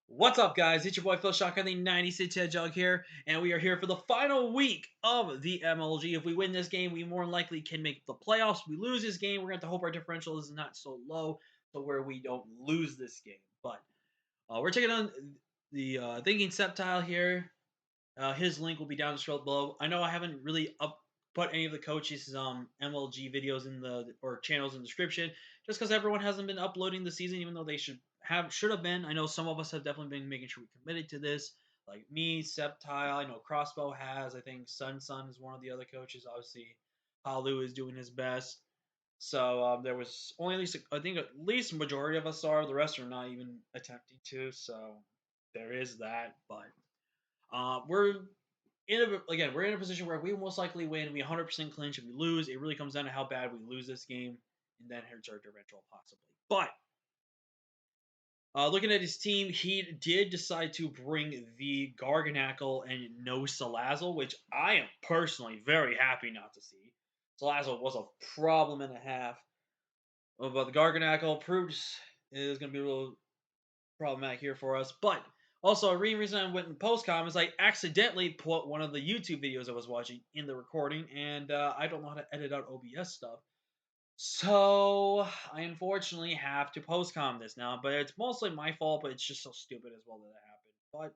What's up, guys? It's your boy Phil Shotgun, the 96 Hedgehog here, and we are here for the final week of the MLG. If we win this game, we more than likely can make the playoffs. If we lose this game, we're going to have to hope our differential is not so low to where we don't lose this game. But we're taking on the Thinking Septile here. His link will be down the scroll below. I know I haven't really put any of the coaches' MLG videos in the or channels in the description, just because everyone hasn't been uploading the season, even though they should have been. I know some of us have definitely been making sure we committed to this, like me, Septile. I know Crossbow has. I think Sun is one of the other coaches. Obviously, Halu is doing his best. So there was only at least I think at least a majority of us are. The rest are not even attempting to. So there is that, but. We're we're in a position where we most likely win. We 100% clinch. If we lose, it really comes down to how bad we lose this game, and then hurts our differential possibly. But looking at his team, he did decide to bring the Garganackle and no Salazzle, which I am personally very happy not to see. Salazzle was a problem and a half, but the Garganackle proves is going to be a little problematic here for us. But also, a reason I went in postcom is I accidentally put one of the YouTube videos I was watching in the recording, and I don't know how to edit out OBS stuff. So I unfortunately have to postcom this now, but it's mostly my fault. But it's just so stupid as well that it happened.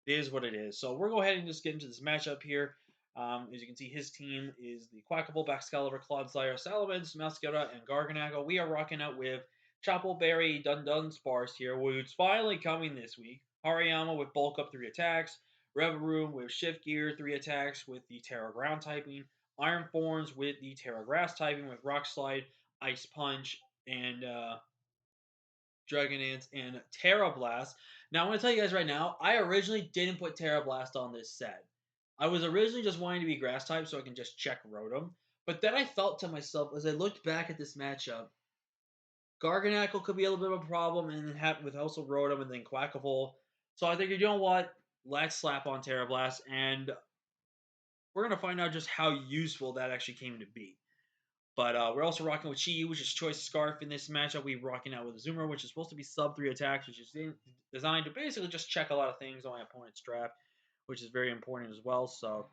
But it is what it is. So we'll go ahead and just get into this matchup here. As you can see, his team is the Quackable, Baxcalibur, Clodsire, Salamence, Mascara, and Garganagle. We are rocking out with Choppleberry, Dun Sparse here, who's finally coming this week. Hariyama with Bulk Up 3 attacks. Reveroom with Shift Gear 3 attacks with the Terra Ground typing. Iron Thorns with the Terra Grass typing with Rock Slide, Ice Punch, and Dragon Dance, and Terra Blast. Now, I'm going to tell you guys right now, I originally didn't put Terra Blast on this set. I was originally just wanting to be Grass type so I can just check Rotom. But then I felt to myself, as I looked back at this matchup, Garganackle could be a little bit of a problem, and then have with also Rotom and then Quackable. So I figured, you know what? Let's slap on Terra Blast, and we're going to find out just how useful that actually came to be. But we're also rocking with Chi, which is Choice Scarf in this matchup. We're rocking out with Zoomer, which is supposed to be sub 3 attacks, which is designed to basically just check a lot of things on my opponent's draft, which is very important as well. So,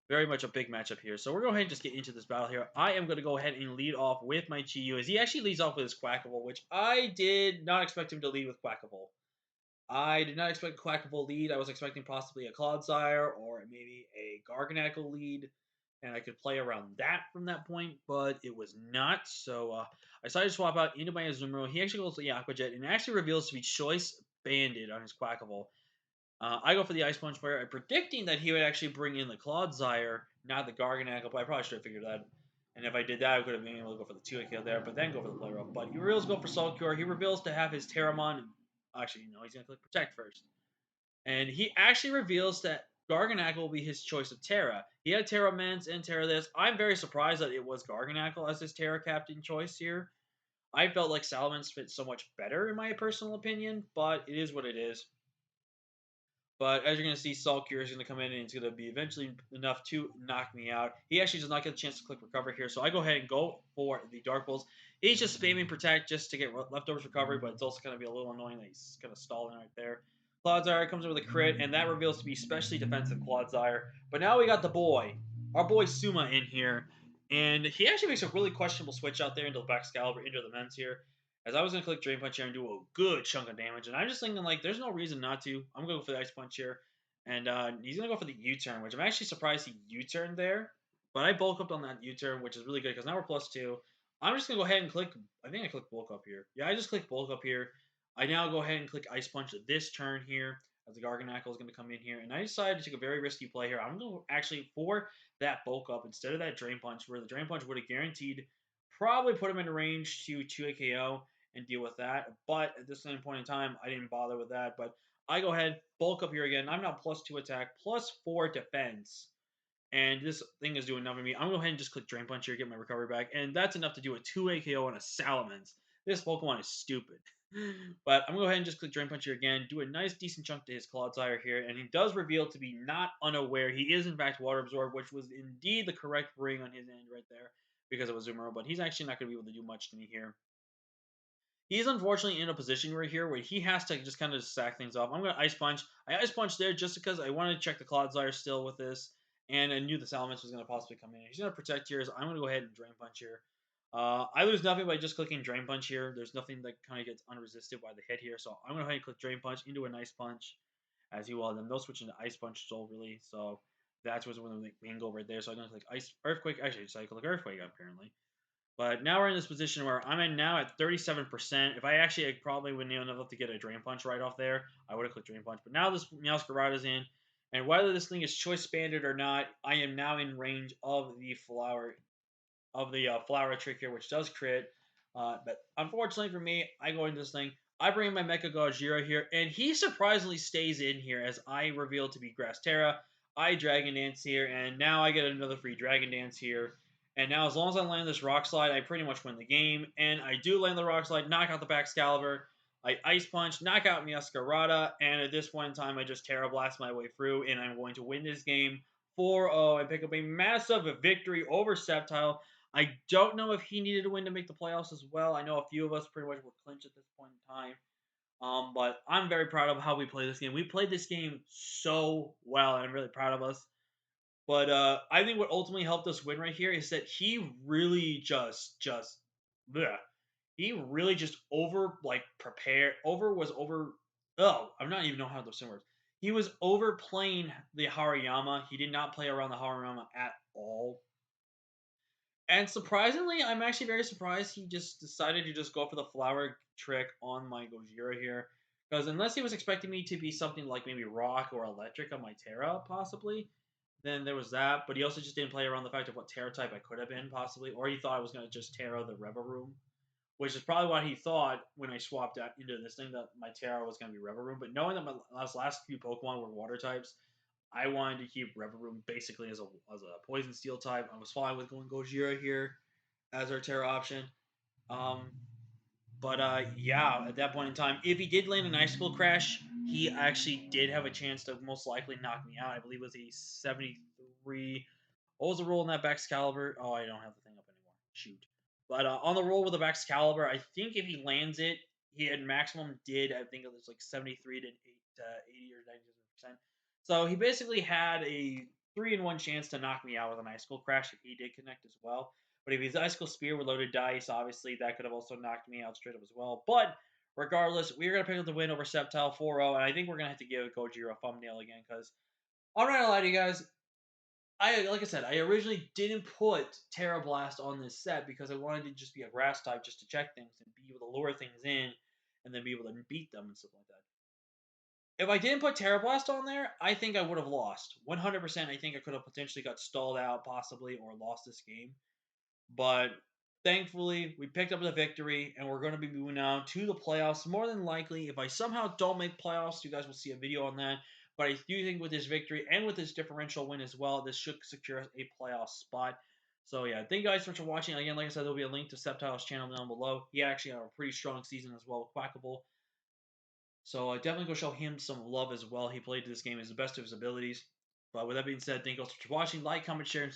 very much a big matchup here. So, we're going to go ahead and just get into this battle here. I am going to go ahead and lead off with my Chi, as he actually leads off with his Quackable, which I did not expect him to lead with Quackable. I did not expect Quackable lead. I was expecting possibly a Clodsire or maybe a Garganackle lead, and I could play around that from that point, but it was not. So I decided to swap out into my Azumarill. He actually goes to the Aqua Jet and actually reveals to be Choice Banded on his Quackable. I go for the Ice Punch player, predicting that he would actually bring in the Clodsire, not the Garganackle, but I probably should have figured that. And if I did that, I could have been able to go for the 2 kill there, but then go for the play rough. But he reveals to go for Soul Cure. He reveals to have his Terramon. Actually, no, he's going to click Protect first. And he actually reveals that Garganackle will be his choice of Terra. He had Terra Mence and Terra this. I'm very surprised that it was Garganackle as his Terra Captain choice here. I felt like Salamence fit so much better in my personal opinion, but it is what it is. But as you're going to see, Sulcure is going to come in and it's going to be eventually enough to knock me out. He actually does not get a chance to click Recover here, so I go ahead and go for the Dark Pulse. He's just spamming Protect just to get Leftovers Recovery, but it's also going to be a little annoying that he's kind of stalling right there. Clodsire comes in with a crit, and that reveals to be especially defensive Clodsire. But now we got the boy, our boy SUMA in here, and he actually makes a really questionable switch out there into the Baxcalibur, into the Mence here. As I was going to click Drain Punch here and do a good chunk of damage. And I'm just thinking, like, there's no reason not to. I'm going to go for the Ice Punch here. And he's going to go for the U-turn, which I'm actually surprised he U-turned there. But I bulk up on that U-turn, which is really good because now we're +2. I'm just going to go ahead and click. I think I clicked bulk up here. Yeah, I just clicked bulk up here. I now go ahead and click Ice Punch this turn here as the Garganackle is going to come in here. And I decided to take a very risky play here. I'm going to actually, for that bulk up, instead of that Drain Punch, where the Drain Punch would have guaranteed probably put him in range to 2 KO and deal with that. But at this same point in time, I didn't bother with that. But I go ahead, bulk up here again. I'm now +2 attack, +4 defense. And this thing is doing nothing for me. I'm going to go ahead and just click Drain Punch here, get my recovery back. And that's enough to do a 2 KO on a Salamence. This Pokemon is stupid. But I'm going to go ahead and just click Drain Punch here again, do a nice decent chunk to his Clodsire here. And he does reveal to be not unaware. He is in fact Water Absorb, which was indeed the correct ring on his end right there because it was Zoomer. But he's actually not going to be able to do much to me here. He's unfortunately in a position right here where he has to just kind of sack things off. I'm going to Ice Punch. I Ice Punch there just because I wanted to check the Clodsire still with this, and I knew the Salamence was going to possibly come in. He's going to Protect here, so I'm going to go ahead and Drain Punch here. I lose nothing by just clicking Drain Punch here. There's nothing that kind of gets unresisted by the hit here, so I'm going to go ahead and click Drain Punch into a Nice Punch, as you will. And then they'll switch into Ice Punch so really, so that's what's when we can go right there. So I'm going to click Ice Earthquake. Actually, so I click Earthquake apparently. But now we're in this position where I'm in now at 37%. If I actually probably wouldn't even enough to get a Drain Punch right off there, I would have clicked Drain Punch. But now this Meowscarada's in, and whether this thing is choice banded or not, I am now in range of the flower trick here, which does crit. But unfortunately for me, I go into this thing. I bring in my Mecha Gojira here, and he surprisingly stays in here as I reveal to be Grass Terra. I Dragon Dance here, and now I get another free Dragon Dance here. And now, as long as I land this Rock Slide, I pretty much win the game. And I do land the Rock Slide, knock out the Baxcalibur. I Ice Punch, knock out Meowscarada, and at this point in time, I just Terra Blast my way through, and I'm going to win this game 4-0 and pick up a massive victory over Sceptile. I don't know if he needed to win to make the playoffs as well. I know a few of us pretty much were clinched at this point in time. But I'm very proud of how we played this game. We played this game so well, and I'm really proud of us. But I think what ultimately helped us win right here is that he really bleh. He really just over. Oh, I'm not even know how those words. He was overplaying the Hariyama. He did not play around the Hariyama at all. And surprisingly, I'm actually very surprised he just decided to just go for the flower trick on my Gojira here. Because unless he was expecting me to be something like maybe rock or electric on my Terra, possibly, then there was that. But he also just didn't play around the fact of what Terra type I could have been, possibly. Or he thought I was going to just Terra the Reverum, which is probably what he thought when I swapped out into this thing, that my Terra was going to be Reverum. But knowing that my last few Pokemon were water types, I wanted to keep Reverum basically as a Poison Steel type. I was fine with going Gojira here as our Terra option. Um, but yeah, at that point in time, if he did land an Icicle Crash, he actually did have a chance to most likely knock me out. I believe it was a 73. What was the roll in that Baxcalibur? Oh, I don't have the thing up anymore. Shoot. But on the roll with the Baxcalibur, I think if he lands it, he had maximum did, I think it was like 73 to 80 or 90%. So he basically had a 3-in-1 chance to knock me out with an Icicle Crash if he did connect as well. But if he's Icicle Spear with loaded dice, obviously that could have also knocked me out straight up as well. But regardless, we're going to pick up the win over Sceptile 4-0, and I think we're going to have to give Gojira a thumbnail again because I'm not going to lie to you guys, like I said, I originally didn't put Terra Blast on this set because I wanted to just be a grass type just to check things and be able to lure things in and then be able to beat them and stuff like that. If I didn't put Terra Blast on there, I think I would have lost. 100%, I think I could have potentially got stalled out, possibly, or lost this game. But thankfully, we picked up the victory, and we're going to be moving on to the playoffs. More than likely, if I somehow don't make playoffs, you guys will see a video on that. But I do think with this victory and with this differential win as well, this should secure us a playoff spot. So yeah, thank you guys so much for watching. Again, like I said, there'll be a link to Sceptile's channel down below. He actually had a pretty strong season as well with Quackable. So definitely go show him some love as well. He played this game as the best of his abilities. But with that being said, thank you all so much for watching. Like, comment, share, and